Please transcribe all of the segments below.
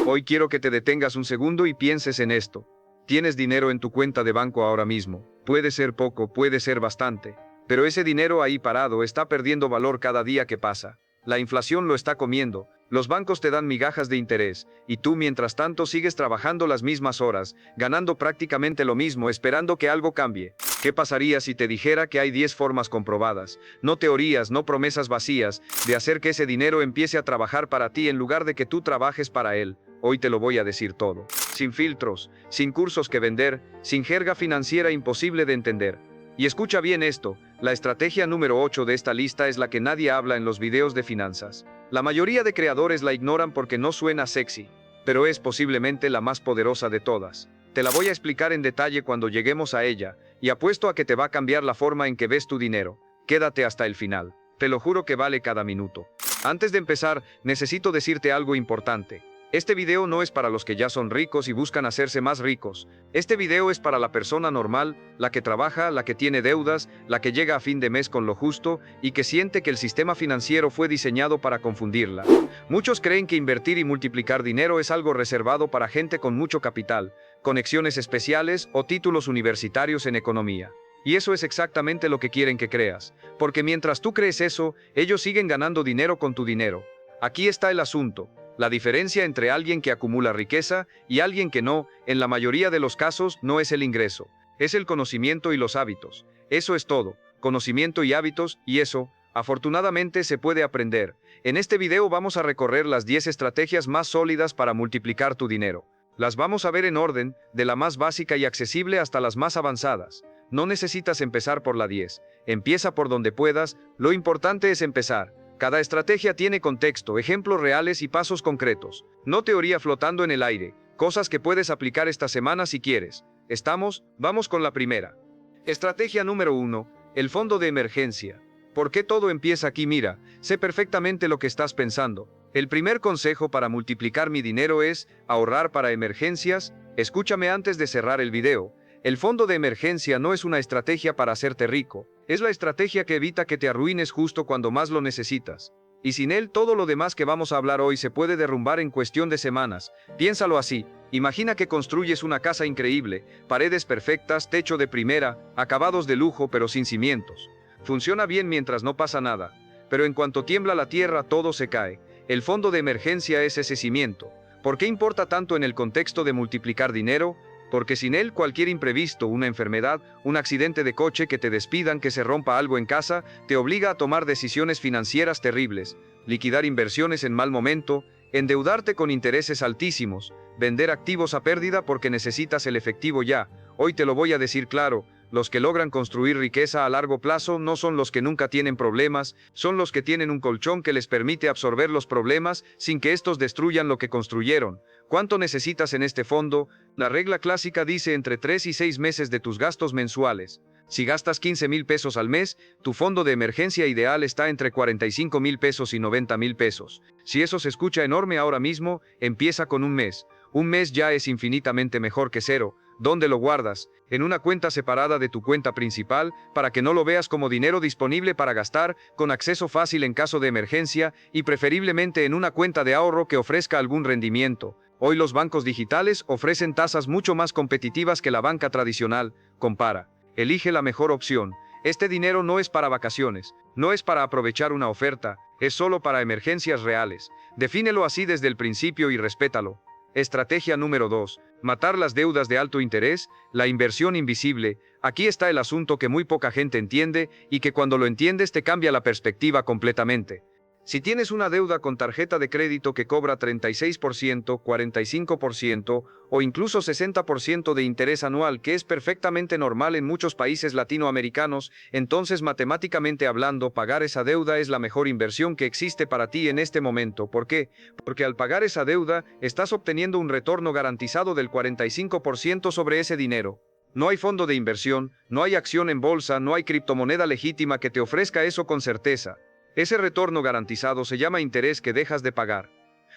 Hoy quiero que te detengas un segundo y pienses en esto. Tienes dinero en tu cuenta de banco ahora mismo. Puede ser poco, puede ser bastante. Pero ese dinero ahí parado está perdiendo valor cada día que pasa. La inflación lo está comiendo. Los bancos te dan migajas de interés. Y tú mientras tanto sigues trabajando las mismas horas, ganando prácticamente lo mismo, esperando que algo cambie. ¿Qué pasaría si te dijera que hay 10 formas comprobadas, no teorías, no promesas vacías, de hacer que ese dinero empiece a trabajar para ti en lugar de que tú trabajes para él? Hoy te lo voy a decir todo. Sin filtros, sin cursos que vender, sin jerga financiera imposible de entender. Y escucha bien esto, la estrategia número 8 de esta lista es la que nadie habla en los videos de finanzas. La mayoría de creadores la ignoran porque no suena sexy, pero es posiblemente la más poderosa de todas. Te la voy a explicar en detalle cuando lleguemos a ella, y apuesto a que te va a cambiar la forma en que ves tu dinero. Quédate hasta el final. Te lo juro que vale cada minuto. Antes de empezar, necesito decirte algo importante. Este video no es para los que ya son ricos y buscan hacerse más ricos. Este video es para la persona normal, la que trabaja, la que tiene deudas, la que llega a fin de mes con lo justo y que siente que el sistema financiero fue diseñado para confundirla. Muchos creen que invertir y multiplicar dinero es algo reservado para gente con mucho capital, conexiones especiales o títulos universitarios en economía. Y eso es exactamente lo que quieren que creas, porque mientras tú crees eso, ellos siguen ganando dinero con tu dinero. Aquí está el asunto. La diferencia entre alguien que acumula riqueza y alguien que no, en la mayoría de los casos, no es el ingreso, es el conocimiento y los hábitos. Eso es todo, conocimiento y hábitos, y eso, afortunadamente, se puede aprender. En este video vamos a recorrer las 10 estrategias más sólidas para multiplicar tu dinero. Las vamos a ver en orden, de la más básica y accesible hasta las más avanzadas. No necesitas empezar por la 10, empieza por donde puedas, lo importante es empezar. Cada estrategia tiene contexto, ejemplos reales y pasos concretos. No teoría flotando en el aire, cosas que puedes aplicar esta semana si quieres. ¿Estamos? Vamos con la primera. Estrategia número 1, el fondo de emergencia. ¿Por qué todo empieza aquí? Mira, sé perfectamente lo que estás pensando. El primer consejo para multiplicar mi dinero es ahorrar para emergencias. Escúchame antes de cerrar el video. El fondo de emergencia no es una estrategia para hacerte rico, es la estrategia que evita que te arruines justo cuando más lo necesitas. Y sin él todo lo demás que vamos a hablar hoy se puede derrumbar en cuestión de semanas. Piénsalo así, imagina que construyes una casa increíble, paredes perfectas, techo de primera, acabados de lujo pero sin cimientos. Funciona bien mientras no pasa nada, pero en cuanto tiembla la tierra todo se cae. El fondo de emergencia es ese cimiento. ¿Por qué importa tanto en el contexto de multiplicar dinero? Porque sin él cualquier imprevisto, una enfermedad, un accidente de coche, que te despidan, que se rompa algo en casa, te obliga a tomar decisiones financieras terribles, liquidar inversiones en mal momento, endeudarte con intereses altísimos, vender activos a pérdida porque necesitas el efectivo ya. Hoy te lo voy a decir claro, los que logran construir riqueza a largo plazo no son los que nunca tienen problemas, son los que tienen un colchón que les permite absorber los problemas sin que estos destruyan lo que construyeron. ¿Cuánto necesitas en este fondo? La regla clásica dice entre 3 y 6 meses de tus gastos mensuales. Si gastas 15,000 pesos al mes, tu fondo de emergencia ideal está entre 45,000 pesos y 90,000 pesos. Si eso se escucha enorme ahora mismo, empieza con un mes. Un mes ya es infinitamente mejor que cero. ¿Dónde lo guardas? En una cuenta separada de tu cuenta principal, para que no lo veas como dinero disponible para gastar, con acceso fácil en caso de emergencia, y preferiblemente en una cuenta de ahorro que ofrezca algún rendimiento. Hoy los bancos digitales ofrecen tasas mucho más competitivas que la banca tradicional. Compara. Elige la mejor opción. Este dinero no es para vacaciones, no es para aprovechar una oferta, es solo para emergencias reales. Defínelo así desde el principio y respétalo. Estrategia número 2. Matar las deudas de alto interés, la inversión invisible. Aquí está el asunto que muy poca gente entiende y que cuando lo entiendes te cambia la perspectiva completamente. Si tienes una deuda con tarjeta de crédito que cobra 36%, 45% o incluso 60% de interés anual, que es perfectamente normal en muchos países latinoamericanos, entonces matemáticamente hablando, pagar esa deuda es la mejor inversión que existe para ti en este momento. ¿Por qué? Porque al pagar esa deuda, estás obteniendo un retorno garantizado del 45% sobre ese dinero. No hay fondo de inversión, no hay acción en bolsa, no hay criptomoneda legítima que te ofrezca eso con certeza. Ese retorno garantizado se llama interés que dejas de pagar.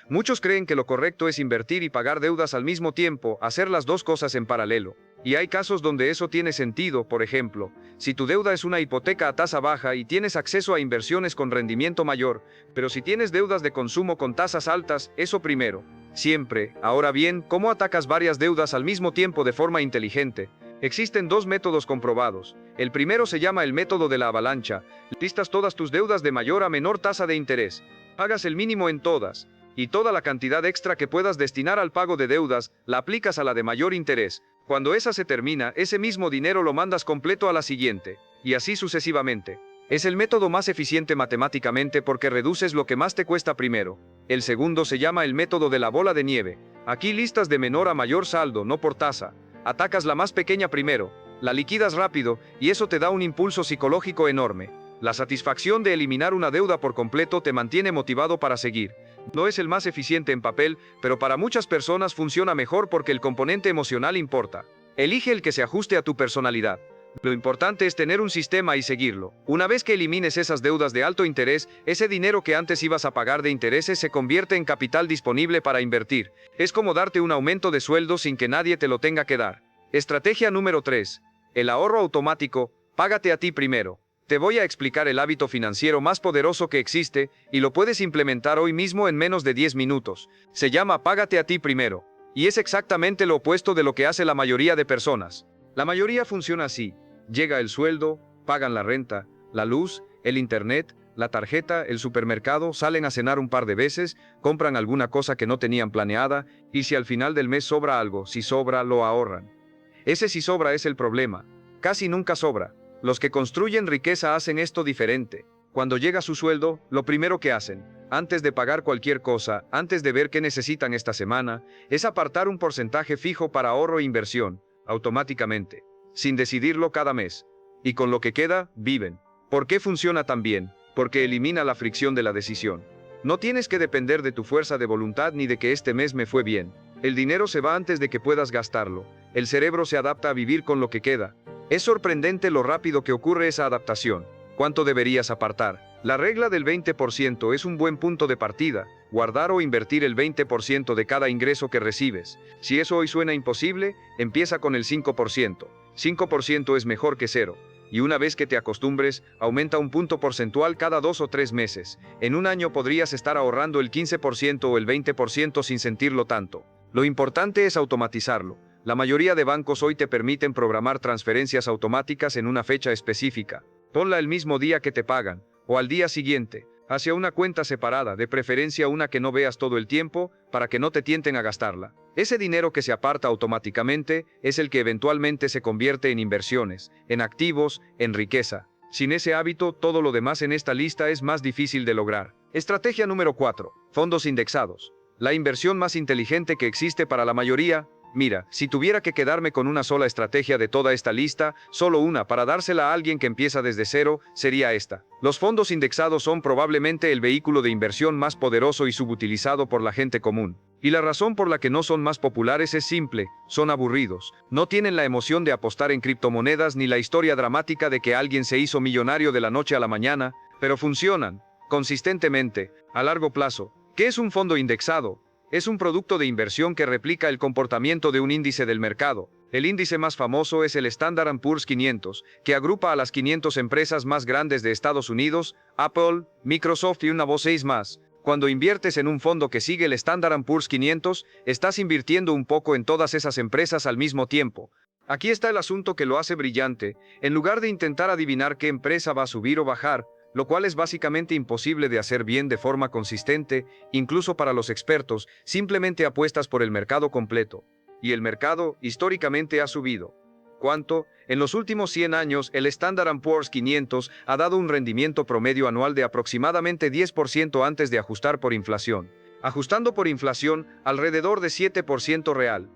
Muchos creen que lo correcto es invertir y pagar deudas al mismo tiempo, hacer las dos cosas en paralelo. Y hay casos donde eso tiene sentido, por ejemplo, si tu deuda es una hipoteca a tasa baja y tienes acceso a inversiones con rendimiento mayor, pero si tienes deudas de consumo con tasas altas, eso primero. Siempre. Ahora bien, ¿cómo atacas varias deudas al mismo tiempo de forma inteligente? Existen dos métodos comprobados. El primero se llama el método de la avalancha. Listas todas tus deudas de mayor a menor tasa de interés. Pagas el mínimo en todas. Y toda la cantidad extra que puedas destinar al pago de deudas, la aplicas a la de mayor interés. Cuando esa se termina, ese mismo dinero lo mandas completo a la siguiente. Y así sucesivamente. Es el método más eficiente matemáticamente porque reduces lo que más te cuesta primero. El segundo se llama el método de la bola de nieve. Aquí listas de menor a mayor saldo, no por tasa. Atacas la más pequeña primero, la liquidas rápido, y eso te da un impulso psicológico enorme. La satisfacción de eliminar una deuda por completo te mantiene motivado para seguir. No es el más eficiente en papel, pero para muchas personas funciona mejor porque el componente emocional importa. Elige el que se ajuste a tu personalidad. Lo importante es tener un sistema y seguirlo. Una vez que elimines esas deudas de alto interés, ese dinero que antes ibas a pagar de intereses se convierte en capital disponible para invertir. Es como darte un aumento de sueldo sin que nadie te lo tenga que dar. Estrategia número 3. El ahorro automático. Págate a ti primero. Te voy a explicar el hábito financiero más poderoso que existe, y lo puedes implementar hoy mismo en menos de 10 minutos. Se llama Págate a ti primero. Y es exactamente lo opuesto de lo que hace la mayoría de personas. La mayoría funciona así. Llega el sueldo, pagan la renta, la luz, el internet, la tarjeta, el supermercado, salen a cenar un par de veces, compran alguna cosa que no tenían planeada, y si al final del mes sobra algo, si sobra, lo ahorran. Ese si sobra es el problema. Casi nunca sobra. Los que construyen riqueza hacen esto diferente. Cuando llega su sueldo, lo primero que hacen, antes de pagar cualquier cosa, antes de ver qué necesitan esta semana, es apartar un porcentaje fijo para ahorro e inversión, automáticamente, sin decidirlo cada mes. Y con lo que queda, viven. ¿Por qué funciona tan bien? Porque elimina la fricción de la decisión. No tienes que depender de tu fuerza de voluntad ni de que este mes me fue bien. El dinero se va antes de que puedas gastarlo. El cerebro se adapta a vivir con lo que queda. Es sorprendente lo rápido que ocurre esa adaptación. ¿Cuánto deberías apartar? La regla del 20% es un buen punto de partida. Guardar o invertir el 20% de cada ingreso que recibes. Si eso hoy suena imposible, empieza con el 5%. 5% es mejor que cero. Y una vez que te acostumbres, aumenta un punto porcentual cada 2 o 3 meses. En un año podrías estar ahorrando el 15% o el 20% sin sentirlo tanto. Lo importante es automatizarlo. La mayoría de bancos hoy te permiten programar transferencias automáticas en una fecha específica. Ponla el mismo día que te pagan, o al día siguiente, hacia una cuenta separada, de preferencia una que no veas todo el tiempo, para que no te tienten a gastarla. Ese dinero que se aparta automáticamente es el que eventualmente se convierte en inversiones, en activos, en riqueza. Sin ese hábito, todo lo demás en esta lista es más difícil de lograr. Estrategia número 4. Fondos indexados. La inversión más inteligente que existe para la mayoría. Mira, si tuviera que quedarme con una sola estrategia de toda esta lista, solo una para dársela a alguien que empieza desde cero, sería esta. Los fondos indexados son probablemente el vehículo de inversión más poderoso y subutilizado por la gente común. Y la razón por la que no son más populares es simple: son aburridos. No tienen la emoción de apostar en criptomonedas ni la historia dramática de que alguien se hizo millonario de la noche a la mañana, pero funcionan, consistentemente, a largo plazo. ¿Qué es un fondo indexado? Es un producto de inversión que replica el comportamiento de un índice del mercado. El índice más famoso es el Standard & Poor's 500, que agrupa a las 500 empresas más grandes de Estados Unidos, Apple, Microsoft y una voz 6 más. Cuando inviertes en un fondo que sigue el Standard & Poor's 500, estás invirtiendo un poco en todas esas empresas al mismo tiempo. Aquí está el asunto que lo hace brillante. En lugar de intentar adivinar qué empresa va a subir o bajar, lo cual es básicamente imposible de hacer bien de forma consistente, incluso para los expertos, simplemente apuestas por el mercado completo. Y el mercado, históricamente, ha subido. ¿Cuánto? En los últimos 100 años, el Standard & Poor's 500 ha dado un rendimiento promedio anual de aproximadamente 10% antes de ajustar por inflación. Ajustando por inflación, alrededor de 7% real.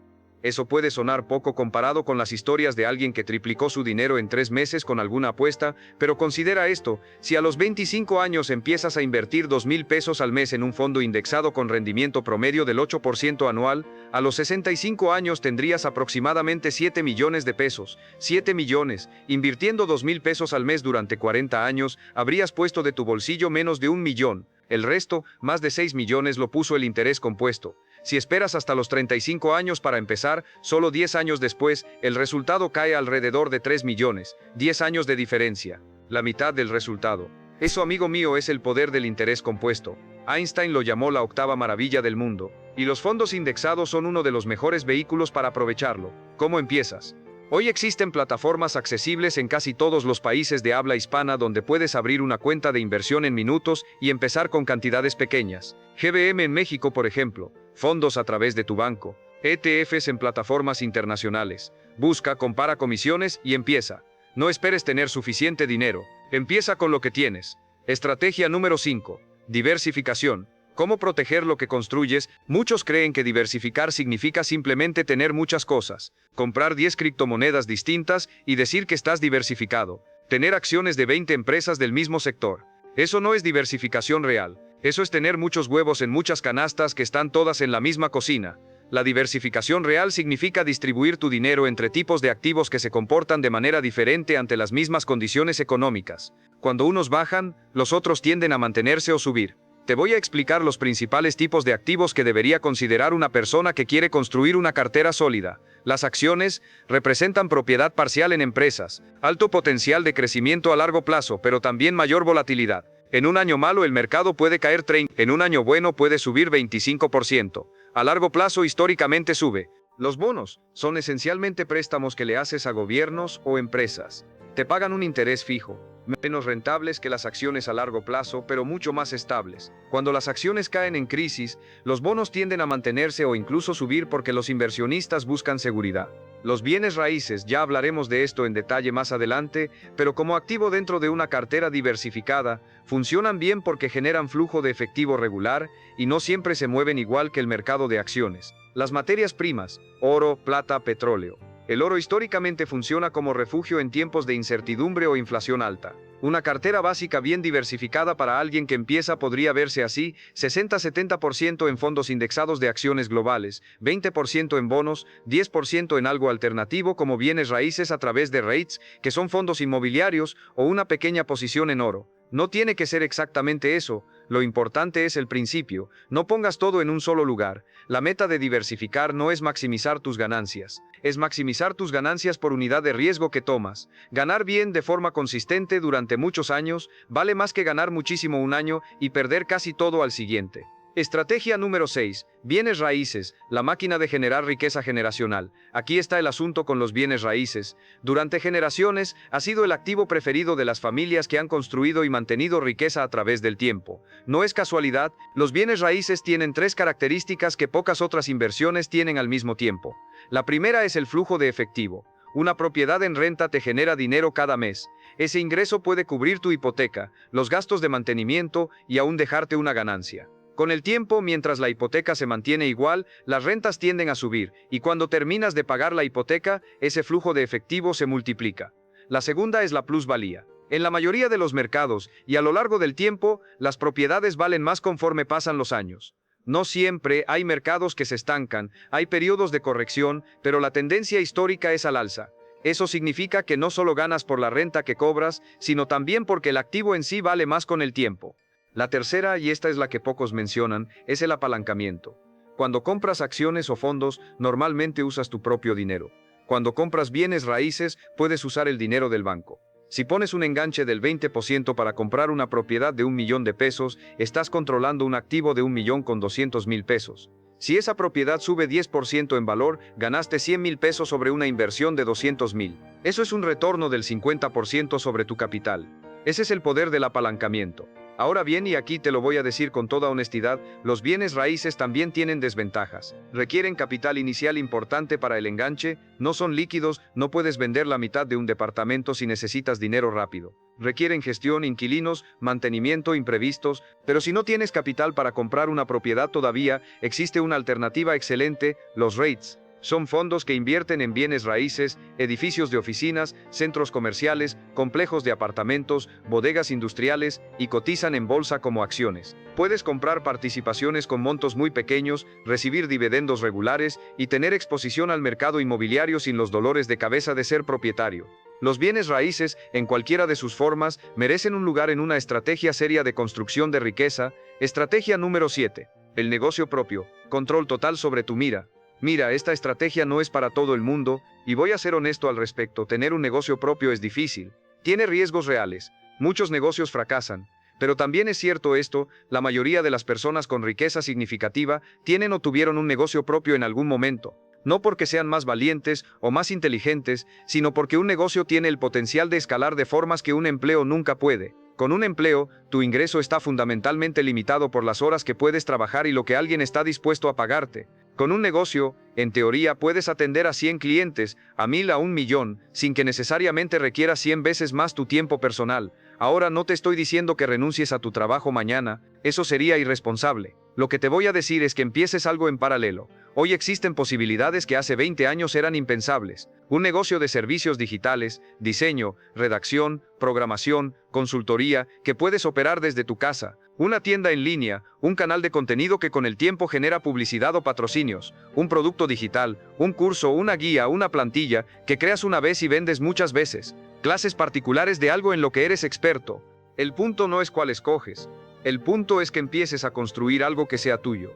Eso puede sonar poco comparado con las historias de alguien que triplicó su dinero en 3 meses con alguna apuesta, pero considera esto: si a los 25 años empiezas a invertir 2,000 pesos al mes en un fondo indexado con rendimiento promedio del 8% anual, a los 65 años tendrías aproximadamente 7 millones de pesos. 7 millones, invirtiendo 2,000 pesos al mes durante 40 años, habrías puesto de tu bolsillo menos de 1 millón. El resto, más de 6 millones, lo puso el interés compuesto. Si esperas hasta los 35 años para empezar, solo 10 años después, el resultado cae alrededor de 3 millones. 10 años de diferencia. La mitad del resultado. Eso, amigo mío, es el poder del interés compuesto. Einstein lo llamó la octava maravilla del mundo. Y los fondos indexados son uno de los mejores vehículos para aprovecharlo. ¿Cómo empiezas? Hoy existen plataformas accesibles en casi todos los países de habla hispana donde puedes abrir una cuenta de inversión en minutos y empezar con cantidades pequeñas. GBM en México, por ejemplo. Fondos a través de tu banco. ETFs en plataformas internacionales. Busca, compara comisiones y empieza. No esperes tener suficiente dinero. Empieza con lo que tienes. Estrategia número 5. Diversificación. ¿Cómo proteger lo que construyes? Muchos creen que diversificar significa simplemente tener muchas cosas, comprar 10 criptomonedas distintas y decir que estás diversificado, tener acciones de 20 empresas del mismo sector. Eso no es diversificación real, eso es tener muchos huevos en muchas canastas que están todas en la misma cocina. La diversificación real significa distribuir tu dinero entre tipos de activos que se comportan de manera diferente ante las mismas condiciones económicas. Cuando unos bajan, los otros tienden a mantenerse o subir. Te voy a explicar los principales tipos de activos que debería considerar una persona que quiere construir una cartera sólida. Las acciones representan propiedad parcial en empresas, alto potencial de crecimiento a largo plazo, pero también mayor volatilidad. En un año malo el mercado puede caer 30%, en un año bueno puede subir 25%. A largo plazo históricamente sube. Los bonos son esencialmente préstamos que le haces a gobiernos o empresas. Te pagan un interés fijo, menos rentables que las acciones a largo plazo, pero mucho más estables. Cuando las acciones caen en crisis, los bonos tienden a mantenerse o incluso subir porque los inversionistas buscan seguridad. Los bienes raíces, ya hablaremos de esto en detalle más adelante, pero como activo dentro de una cartera diversificada, funcionan bien porque generan flujo de efectivo regular y no siempre se mueven igual que el mercado de acciones. Las materias primas, oro, plata, petróleo. El oro históricamente funciona como refugio en tiempos de incertidumbre o inflación alta. Una cartera básica bien diversificada para alguien que empieza podría verse así: 60-70% en fondos indexados de acciones globales, 20% en bonos, 10% en algo alternativo como bienes raíces a través de REITs, que son fondos inmobiliarios, o una pequeña posición en oro. No tiene que ser exactamente eso, lo importante es el principio. No pongas todo en un solo lugar. La meta de diversificar no es maximizar tus ganancias, es maximizar tus ganancias por unidad de riesgo que tomas. Ganar bien de forma consistente durante muchos años vale más que ganar muchísimo un año y perder casi todo al siguiente. Estrategia número 6. Bienes raíces, la máquina de generar riqueza generacional. Aquí está el asunto con los bienes raíces. Durante generaciones, ha sido el activo preferido de las familias que han construido y mantenido riqueza a través del tiempo. No es casualidad, los bienes raíces tienen 3 características que pocas otras inversiones tienen al mismo tiempo. La primera es el flujo de efectivo. Una propiedad en renta te genera dinero cada mes. Ese ingreso puede cubrir tu hipoteca, los gastos de mantenimiento y aún dejarte una ganancia. Con el tiempo, mientras la hipoteca se mantiene igual, las rentas tienden a subir, y cuando terminas de pagar la hipoteca, ese flujo de efectivo se multiplica. La segunda es la plusvalía. En la mayoría de los mercados, y a lo largo del tiempo, las propiedades valen más conforme pasan los años. No siempre, hay mercados que se estancan, hay periodos de corrección, pero la tendencia histórica es al alza. Eso significa que no solo ganas por la renta que cobras, sino también porque el activo en sí vale más con el tiempo. La tercera, y esta es la que pocos mencionan, es el apalancamiento. Cuando compras acciones o fondos, normalmente usas tu propio dinero. Cuando compras bienes raíces, puedes usar el dinero del banco. Si pones un enganche del 20% para comprar una propiedad de 1 millón de pesos, estás controlando un activo de 1.200.000 pesos. Si esa propiedad sube 10% en valor, ganaste 100.000 pesos sobre una inversión de 200.000. Eso es un retorno del 50% sobre tu capital. Ese es el poder del apalancamiento. Ahora bien, y aquí te lo voy a decir con toda honestidad, los bienes raíces también tienen desventajas. Requieren capital inicial importante para el enganche, no son líquidos, no puedes vender la mitad de un departamento si necesitas dinero rápido. Requieren gestión, inquilinos, mantenimiento, imprevistos, pero si no tienes capital para comprar una propiedad todavía, existe una alternativa excelente: los REITs. Son fondos que invierten en bienes raíces, edificios de oficinas, centros comerciales, complejos de apartamentos, bodegas industriales y cotizan en bolsa como acciones. Puedes comprar participaciones con montos muy pequeños, recibir dividendos regulares y tener exposición al mercado inmobiliario sin los dolores de cabeza de ser propietario. Los bienes raíces, en cualquiera de sus formas, merecen un lugar en una estrategia seria de construcción de riqueza. Estrategia número 7. El negocio propio. Control total sobre tu mira. Mira, esta estrategia no es para todo el mundo, y voy a ser honesto al respecto, tener un negocio propio es difícil. Tiene riesgos reales. Muchos negocios fracasan. Pero también es cierto esto, la mayoría de las personas con riqueza significativa tienen o tuvieron un negocio propio en algún momento. No porque sean más valientes o más inteligentes, sino porque un negocio tiene el potencial de escalar de formas que un empleo nunca puede. Con un empleo, tu ingreso está fundamentalmente limitado por las horas que puedes trabajar y lo que alguien está dispuesto a pagarte. Con un negocio, en teoría, puedes atender a 100 clientes, a 1000, a 1.000.000, sin que necesariamente requiera 100 veces más tu tiempo personal. Ahora no te estoy diciendo que renuncies a tu trabajo mañana, eso sería irresponsable. Lo que te voy a decir es que empieces algo en paralelo. Hoy existen posibilidades que hace 20 años eran impensables. Un negocio de servicios digitales, diseño, redacción, programación, consultoría, que puedes operar desde tu casa. Una tienda en línea, un canal de contenido que con el tiempo genera publicidad o patrocinios, un producto digital, un curso, una guía, una plantilla, que creas una vez y vendes muchas veces. Clases particulares de algo en lo que eres experto. El punto no es cuál escoges. El punto es que empieces a construir algo que sea tuyo.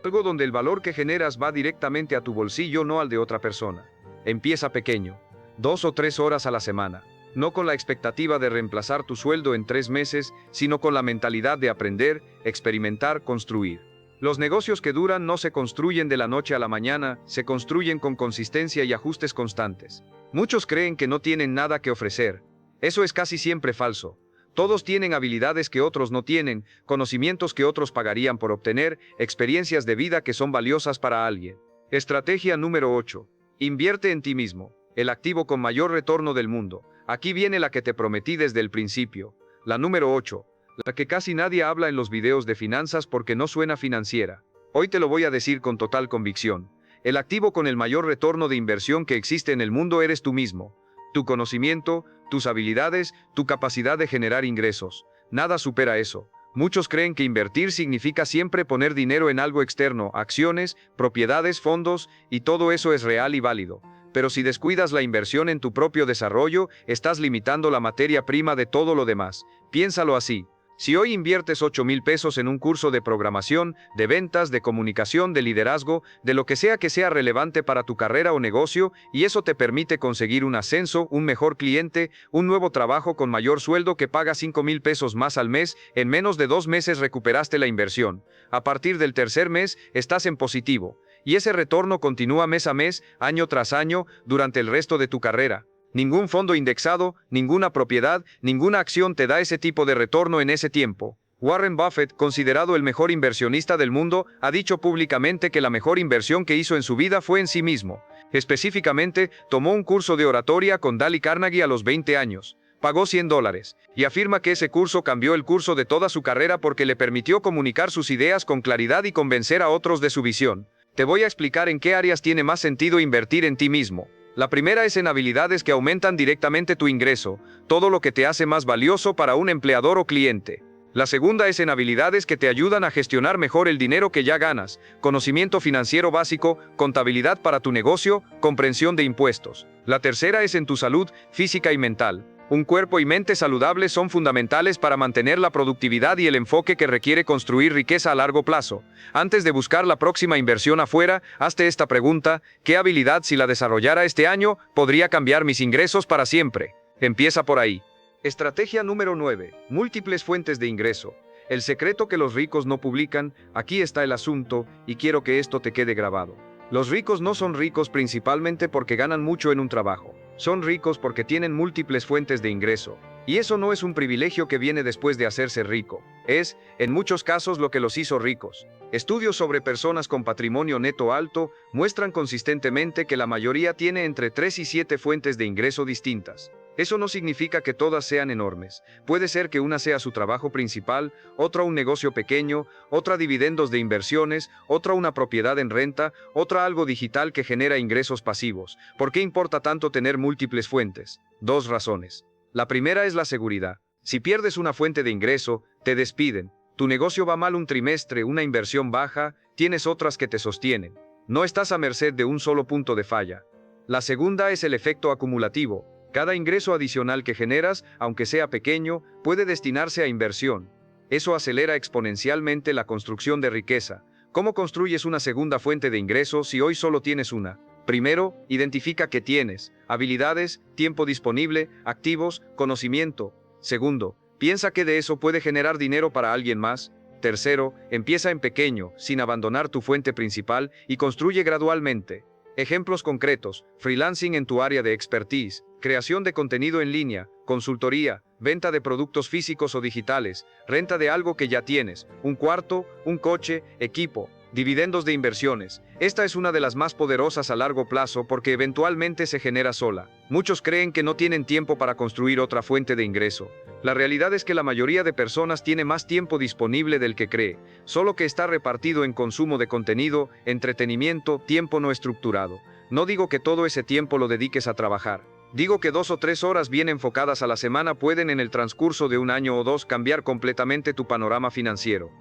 Algo donde el valor que generas va directamente a tu bolsillo, no al de otra persona. Empieza pequeño. 2 o 3 horas a la semana. No con la expectativa de reemplazar tu sueldo en 3 meses, sino con la mentalidad de aprender, experimentar, construir. Los negocios que duran no se construyen de la noche a la mañana, se construyen con consistencia y ajustes constantes. Muchos creen que no tienen nada que ofrecer. Eso es casi siempre falso. Todos tienen habilidades que otros no tienen, conocimientos que otros pagarían por obtener, experiencias de vida que son valiosas para alguien. Estrategia número 8. Invierte en ti mismo, el activo con mayor retorno del mundo. Aquí viene la que te prometí desde el principio. La número 8. La que casi nadie habla en los videos de finanzas porque no suena financiera. Hoy te lo voy a decir con total convicción. El activo con el mayor retorno de inversión que existe en el mundo eres tú mismo. Tu conocimiento, tus habilidades, tu capacidad de generar ingresos. Nada supera eso. Muchos creen que invertir significa siempre poner dinero en algo externo, acciones, propiedades, fondos, y todo eso es real y válido. Pero si descuidas la inversión en tu propio desarrollo, estás limitando la materia prima de todo lo demás. Piénsalo así. Si hoy inviertes 8,000 pesos en un curso de programación, de ventas, de comunicación, de liderazgo, de lo que sea relevante para tu carrera o negocio, y eso te permite conseguir un ascenso, un mejor cliente, un nuevo trabajo con mayor sueldo que paga 5,000 pesos más al mes, en menos de 2 meses recuperaste la inversión. A partir del tercer mes, estás en positivo. Y ese retorno continúa mes a mes, año tras año, durante el resto de tu carrera. Ningún fondo indexado, ninguna propiedad, ninguna acción te da ese tipo de retorno en ese tiempo. Warren Buffett, considerado el mejor inversionista del mundo, ha dicho públicamente que la mejor inversión que hizo en su vida fue en sí mismo. Específicamente, tomó un curso de oratoria con Dale Carnegie a los 20 años. Pagó $100 y afirma que ese curso cambió el curso de toda su carrera porque le permitió comunicar sus ideas con claridad y convencer a otros de su visión. Te voy a explicar en qué áreas tiene más sentido invertir en ti mismo. La primera es en habilidades que aumentan directamente tu ingreso, todo lo que te hace más valioso para un empleador o cliente. La segunda es en habilidades que te ayudan a gestionar mejor el dinero que ya ganas, conocimiento financiero básico, contabilidad para tu negocio, comprensión de impuestos. La tercera es en tu salud física y mental. Un cuerpo y mente saludables son fundamentales para mantener la productividad y el enfoque que requiere construir riqueza a largo plazo. Antes de buscar la próxima inversión afuera, hazte esta pregunta: ¿qué habilidad, si la desarrollara este año, podría cambiar mis ingresos para siempre? Empieza por ahí. Estrategia número 9. Múltiples fuentes de ingreso. El secreto que los ricos no publican, aquí está el asunto, y quiero que esto te quede grabado. Los ricos no son ricos principalmente porque ganan mucho en un trabajo. Son ricos porque tienen múltiples fuentes de ingreso. Y eso no es un privilegio que viene después de hacerse rico. Es, en muchos casos, lo que los hizo ricos. Estudios sobre personas con patrimonio neto alto muestran consistentemente que la mayoría tiene entre 3 y 7 fuentes de ingreso distintas. Eso no significa que todas sean enormes. Puede ser que una sea su trabajo principal, otra un negocio pequeño, otra dividendos de inversiones, otra una propiedad en renta, otra algo digital que genera ingresos pasivos. ¿Por qué importa tanto tener múltiples fuentes? Dos razones. La primera es la seguridad. Si pierdes una fuente de ingreso, te despiden. Tu negocio va mal un trimestre, una inversión baja, tienes otras que te sostienen. No estás a merced de un solo punto de falla. La segunda es el efecto acumulativo. Cada ingreso adicional que generas, aunque sea pequeño, puede destinarse a inversión. Eso acelera exponencialmente la construcción de riqueza. ¿Cómo construyes una segunda fuente de ingresos si hoy solo tienes una? Primero, identifica qué tienes: habilidades, tiempo disponible, activos, conocimiento. Segundo, piensa que de eso puede generar dinero para alguien más. Tercero, empieza en pequeño, sin abandonar tu fuente principal, y construye gradualmente. Ejemplos concretos: freelancing en tu área de expertise, creación de contenido en línea, consultoría, venta de productos físicos o digitales, renta de algo que ya tienes, un cuarto, un coche, equipo, dividendos de inversiones. Esta es una de las más poderosas a largo plazo porque eventualmente se genera sola. Muchos creen que no tienen tiempo para construir otra fuente de ingreso. La realidad es que la mayoría de personas tiene más tiempo disponible del que cree, solo que está repartido en consumo de contenido, entretenimiento, tiempo no estructurado. No digo que todo ese tiempo lo dediques a trabajar. Digo que 2 o 3 horas bien enfocadas a la semana pueden en el transcurso de un año o dos cambiar completamente tu panorama financiero.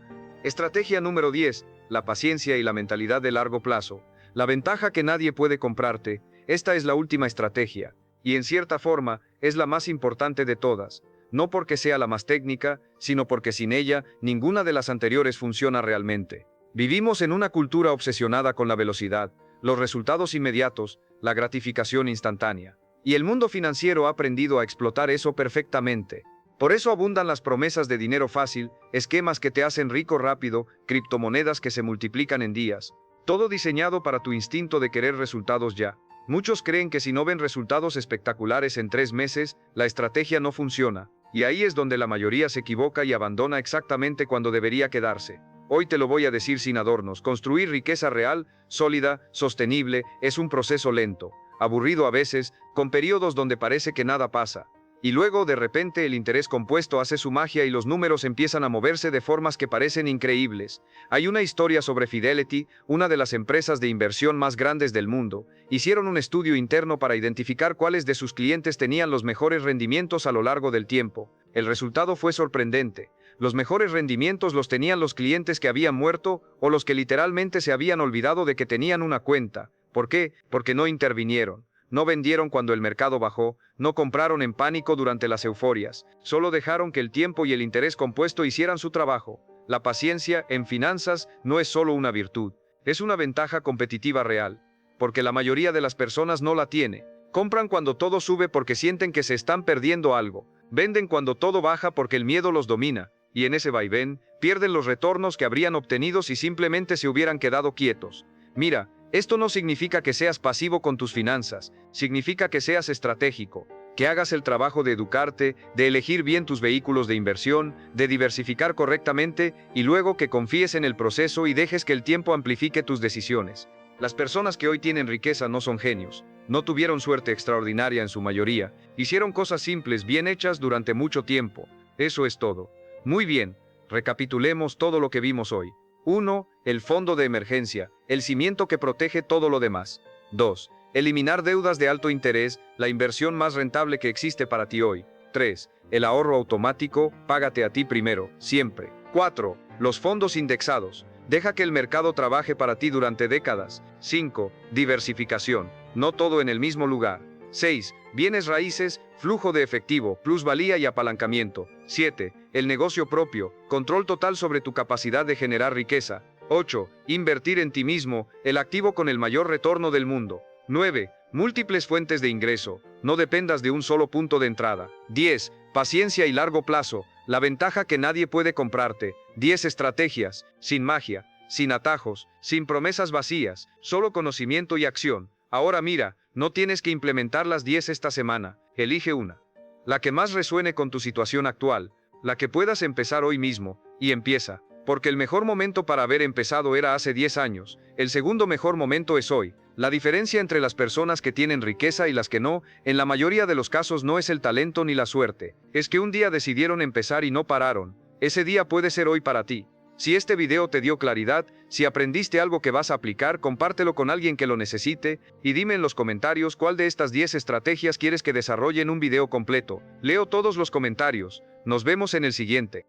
Estrategia número 10. La paciencia y la mentalidad de largo plazo. La ventaja que nadie puede comprarte. Esta es la última estrategia, y en cierta forma, es la más importante de todas. No porque sea la más técnica, sino porque sin ella, ninguna de las anteriores funciona realmente. Vivimos en una cultura obsesionada con la velocidad, los resultados inmediatos, la gratificación instantánea. Y el mundo financiero ha aprendido a explotar eso perfectamente. Por eso abundan las promesas de dinero fácil, esquemas que te hacen rico rápido, criptomonedas que se multiplican en días. Todo diseñado para tu instinto de querer resultados ya. Muchos creen que si no ven resultados espectaculares en 3 meses, la estrategia no funciona. Y ahí es donde la mayoría se equivoca y abandona exactamente cuando debería quedarse. Hoy te lo voy a decir sin adornos: construir riqueza real, sólida, sostenible, es un proceso lento, aburrido a veces, con periodos donde parece que nada pasa. Y luego, de repente, el interés compuesto hace su magia y los números empiezan a moverse de formas que parecen increíbles. Hay una historia sobre Fidelity, una de las empresas de inversión más grandes del mundo. Hicieron un estudio interno para identificar cuáles de sus clientes tenían los mejores rendimientos a lo largo del tiempo. El resultado fue sorprendente. Los mejores rendimientos los tenían los clientes que habían muerto o los que literalmente se habían olvidado de que tenían una cuenta. ¿Por qué? Porque no intervinieron. No vendieron cuando el mercado bajó, no compraron en pánico durante las euforias, solo dejaron que el tiempo y el interés compuesto hicieran su trabajo. La paciencia, en finanzas, no es solo una virtud, es una ventaja competitiva real, porque la mayoría de las personas no la tiene. Compran cuando todo sube porque sienten que se están perdiendo algo, venden cuando todo baja porque el miedo los domina, y en ese vaivén, pierden los retornos que habrían obtenido si simplemente se hubieran quedado quietos. Mira, esto no significa que seas pasivo con tus finanzas, significa que seas estratégico, que hagas el trabajo de educarte, de elegir bien tus vehículos de inversión, de diversificar correctamente y luego que confíes en el proceso y dejes que el tiempo amplifique tus decisiones. Las personas que hoy tienen riqueza no son genios, no tuvieron suerte extraordinaria en su mayoría, hicieron cosas simples bien hechas durante mucho tiempo. Eso es todo. Muy bien, recapitulemos todo lo que vimos hoy. 1. El fondo de emergencia, el cimiento que protege todo lo demás. 2. Eliminar deudas de alto interés, la inversión más rentable que existe para ti hoy. 3. El ahorro automático, págate a ti primero, siempre. 4. Los fondos indexados, deja que el mercado trabaje para ti durante décadas. 5. Diversificación, no todo en el mismo lugar. 6. Bienes raíces, flujo de efectivo, plusvalía y apalancamiento. 7. El negocio propio, control total sobre tu capacidad de generar riqueza. 8. Invertir en ti mismo, el activo con el mayor retorno del mundo. 9. Múltiples fuentes de ingreso, no dependas de un solo punto de entrada. 10. Paciencia y largo plazo, la ventaja que nadie puede comprarte. 10 estrategias, sin magia, sin atajos, sin promesas vacías, solo conocimiento y acción. Ahora mira, no tienes que implementar las 10 esta semana, elige una. La que más resuene con tu situación actual, la que puedas empezar hoy mismo, y empieza. Porque el mejor momento para haber empezado era hace 10 años, el segundo mejor momento es hoy. La diferencia entre las personas que tienen riqueza y las que no, en la mayoría de los casos no es el talento ni la suerte, es que un día decidieron empezar y no pararon. Ese día puede ser hoy para ti. Si este video te dio claridad, si aprendiste algo que vas a aplicar, compártelo con alguien que lo necesite, y dime en los comentarios cuál de estas 10 estrategias quieres que desarrolle en un video completo. Leo todos los comentarios. Nos vemos en el siguiente.